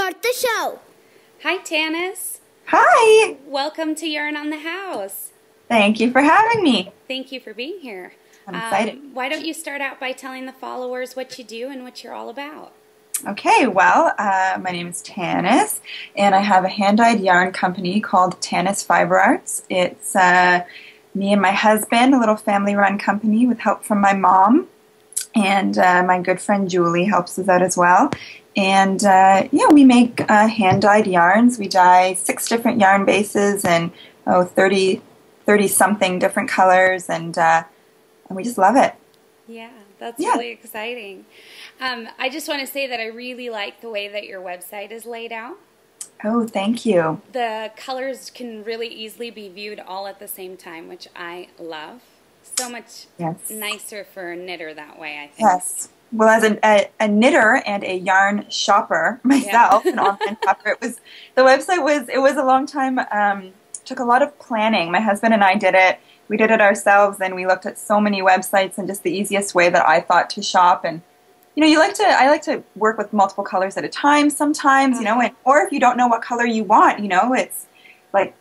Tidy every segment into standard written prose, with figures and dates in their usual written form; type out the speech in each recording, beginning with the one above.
start the show. Hi, Tanis. Hi. Welcome to Yarn on the House. Thank you for having me. Thank you for being here. I'm excited. Why don't you start out by telling the followers what you do and what you're all about? Okay, well, my name is Tanis, and I have a hand-dyed yarn company called Tanis Fiber Arts. It's me and my husband, a little family-run company with help from my mom, and my good friend Julie helps us out as well. And yeah, we make hand-dyed yarns. We dye 6 different yarn bases and 30-something different colors, and we just love it. Yeah, that's really exciting. I just want to say that I really like the way that your website is laid out. Oh, thank you. The colors can really easily be viewed all at the same time, which I love. So much nicer for a knitter that way, I think. Yes. Well, as a knitter and a yarn shopper myself, an online shopper, the website was a long time. Took a lot of planning. My husband and I did it. We did it ourselves, and we looked at so many websites and just the easiest way that I thought to shop. And you know, I like to work with multiple colors at a time sometimes. You know, or if you don't know what color you want, you know, it's like,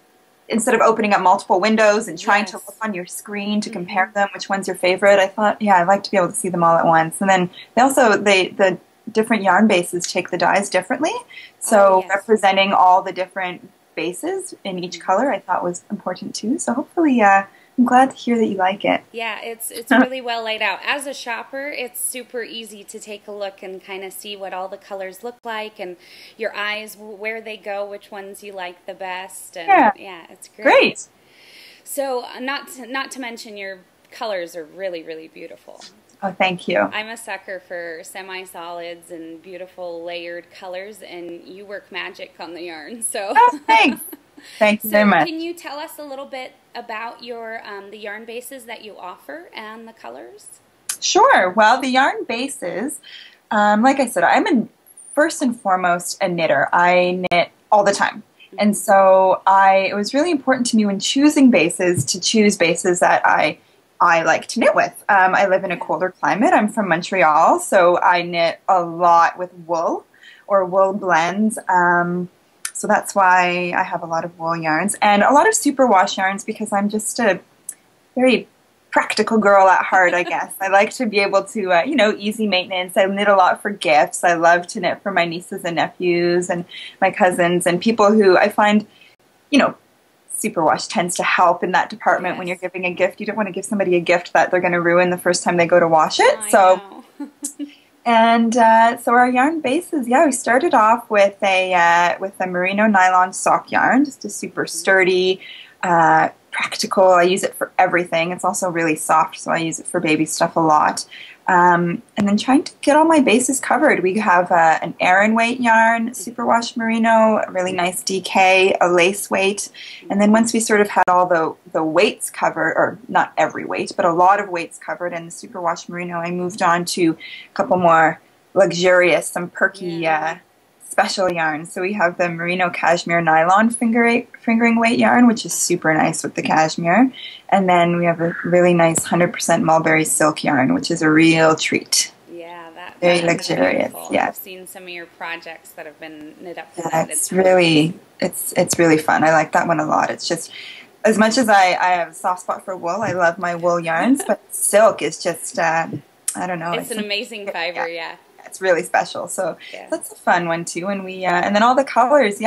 instead of opening up multiple windows and trying to look on your screen to compare them, which one's your favorite, I thought, yeah, I'd like to be able to see them all at once. And then the different yarn bases take the dyes differently. So representing all the different bases in each color I thought was important too. So hopefully, I'm glad to hear that you like it. Yeah, it's really well laid out. As a shopper, it's super easy to take a look and kind of see what all the colors look like, and your eyes, where they go, which ones you like the best. And yeah, it's great. So not to mention your colors are really, really beautiful. Oh, thank you. I'm a sucker for semi-solids and beautiful layered colors, and you work magic on the yarn. So thanks. Thank you very much. Can you tell us a little bit about your the yarn bases that you offer and the colors? Sure. Well, the yarn bases, like I said, I'm first and foremost a knitter. I knit all the time. And so it was really important to me when choosing bases to choose bases that I like to knit with. I live in a colder climate. I'm from Montreal, so I knit a lot with wool or wool blends. So that's why I have a lot of wool yarns and a lot of superwash yarns, because I'm just a very practical girl at heart, I guess. I like to be able to, you know, easy maintenance. I knit a lot for gifts. I love to knit for my nieces and nephews and my cousins and people who I find, you know, superwash tends to help in that department. When you're giving a gift, you don't want to give somebody a gift that they're going to ruin the first time they go to wash it. And so our yarn bases, we started off with a merino nylon sock yarn, just a super sturdy, practical. I use it for everything. It's also really soft, so I use it for baby stuff a lot. And then trying to get all my bases covered. We have an Aran weight yarn, superwash merino, a really nice DK, a lace weight. And then once we sort of had all the weights covered, or not every weight, but a lot of weights covered in the superwash merino, I moved on to a couple more luxurious, some perky special yarns. So we have the merino cashmere nylon fingering weight yarn, which is super nice with the cashmere. And then we have a really nice 100% mulberry silk yarn, which is a real treat. Yeah, that very luxurious. Yeah, I've seen some of your projects that have been knit up. It's really fun. I like that one a lot. It's just, as much as I have a soft spot for wool, I love my wool yarns, but silk is just I don't know. It's an amazing fiber, It's really special, so that's a fun one too. And we and then all the colors,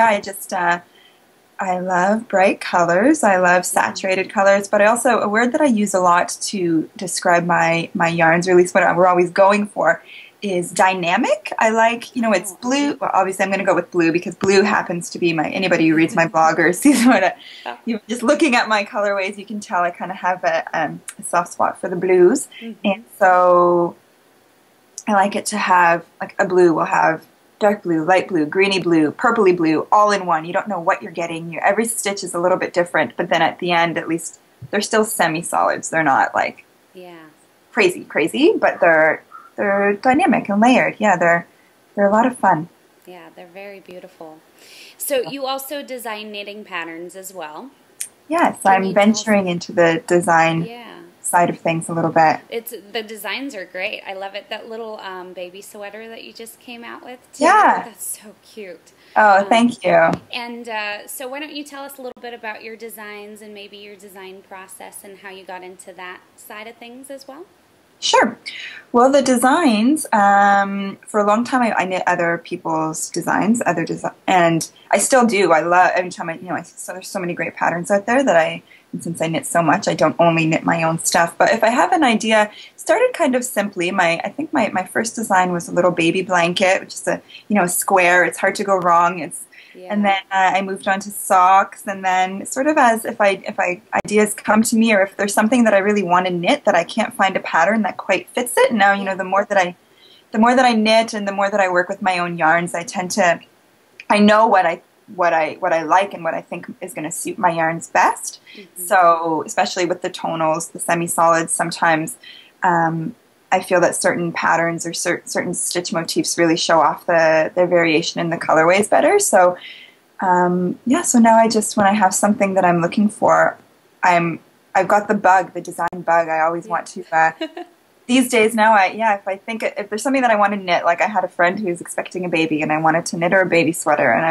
I love bright colors. I love saturated colors, but I also, a word that I use a lot to describe my yarns, or at least what we're always going for, is dynamic. I like, you know, it's blue. Well, obviously I'm going to go with blue because blue happens to be anybody who reads my blog or sees what just looking at my colorways, you can tell I kind of have a soft spot for the blues. And so I like it to have, like, a blue will have dark blue, light blue, greeny blue, purpley blue, all in one. You don't know what you're getting. Every stitch is a little bit different, but then at the end, at least, they're still semi-solids. They're not, like, crazy, but they're dynamic and layered. Yeah, they're a lot of fun. Yeah, they're very beautiful. So you also design knitting patterns as well. Yes, I'm venturing into the design side of things a little bit. The designs are great. I love it. That little baby sweater that you just came out with too. Yeah. That's so cute. Oh, thank you. And so why don't you tell us a little bit about your designs and maybe your design process and how you got into that side of things as well? Sure. Well, the designs, for a long time I knit other people's designs, and I still do. I love, every time so there's so many great patterns out there that and since I knit so much, I don't only knit my own stuff. But if I have an idea, started kind of simply. I think my first design was a little baby blanket, which is a square. It's hard to go wrong. And then I moved on to socks, and then sort of as if ideas come to me, or if there's something that I really want to knit that I can't find a pattern that quite fits it. And now the more that I knit and the more that I work with my own yarns, I know what I like and what I think is going to suit my yarns best. Mm-hmm. So especially with the tonals, the semi-solids, sometimes I feel that certain patterns or certain stitch motifs really show off the variation in the colorways better. So so now when I have something that I'm looking for, I've got the design bug. I always want to. These days now, if there's something that I want to knit, like I had a friend who's expecting a baby, and I wanted to knit her a baby sweater, and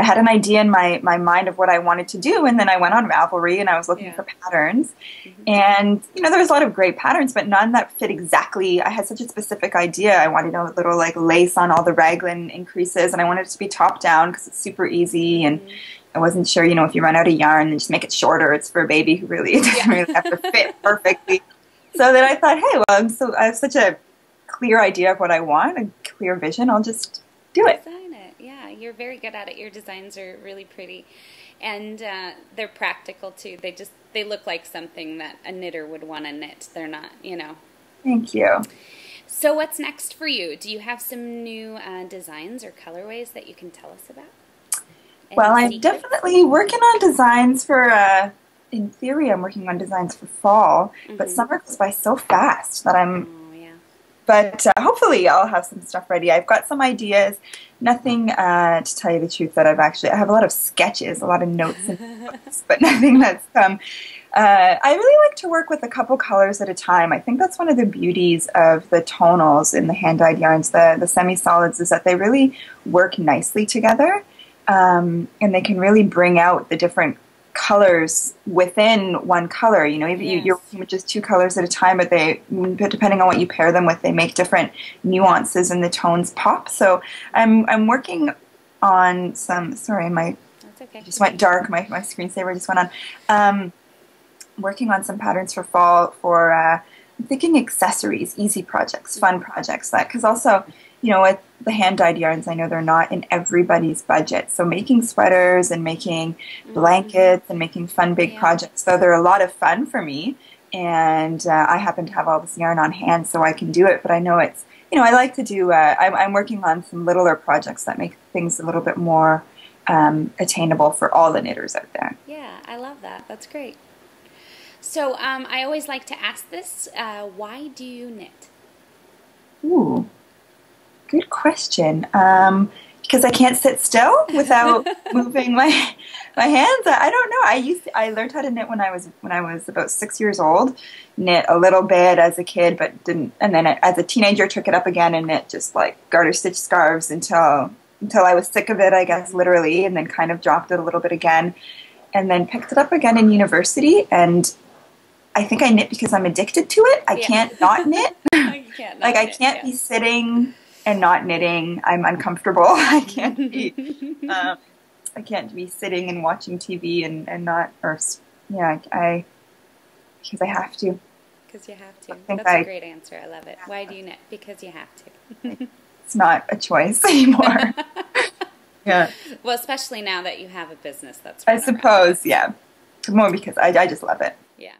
I had an idea in my mind of what I wanted to do, and then I went on Ravelry and I was looking for patterns. Mm-hmm. And, there was a lot of great patterns, but none that fit exactly. I had such a specific idea. I wanted a little lace on all the raglan increases, and I wanted it to be top down because it's super easy. And I wasn't sure, if you run out of yarn, then just make it shorter. It's for a baby who really doesn't really have to fit perfectly. So then I thought, hey, well, I have such a clear idea of what I want, a clear vision. I'll just do it. Yeah, you're very good at it. Your designs are really pretty, and they're practical too. They look like something that a knitter would want to knit. They're not, Thank you. So what's next for you? Do you have some new designs or colorways that you can tell us about? Well, I'm definitely working on designs for, in theory, I'm working on designs for fall, but summer goes by so fast that But hopefully I'll have some stuff ready. I've got some ideas. Nothing, to tell you the truth, that I have a lot of sketches, a lot of notes and books, but nothing that's come. I really like to work with a couple colors at a time. I think that's one of the beauties of the tonals in the hand-dyed yarns, the semi-solids, is that they really work nicely together, and they can really bring out the different colors within one color. You're working with just two colors at a time, but depending on what you pair them with, they make different nuances and the tones pop. So I'm working on some. Sorry, That's okay. Just went dark. My screensaver just went on. Working on some patterns for fall for. I'm thinking accessories, easy projects, fun projects. Because also, with the hand-dyed yarns, I know they're not in everybody's budget. So making sweaters and making blankets and making fun big projects, though they're a lot of fun for me. And I happen to have all this yarn on hand, so I can do it. But I know it's, I like to do, I'm working on some littler projects that make things a little bit more attainable for all the knitters out there. Yeah, I love that. That's great. So I always like to ask this, why do you knit? Ooh. Good question. Because I can't sit still without moving my hands. I don't know. I learned how to knit when I was about 6 years old. Knit a little bit as a kid, but didn't. And then as a teenager, took it up again and knit just garter stitch scarves until I was sick of it, I guess, literally, and then kind of dropped it a little bit again, and then picked it up again in university. And I think I knit because I'm addicted to it. I can't not knit. I can't be sitting and not knitting. I'm uncomfortable. I can't be sitting and watching TV and not, because I have to. Because you have to. That's a great answer. I love it. Why do you knit? Because you have to. It's not a choice anymore. Yeah. Well, especially now that you have a business. That's I suppose, yeah. More because I just love it. Yeah.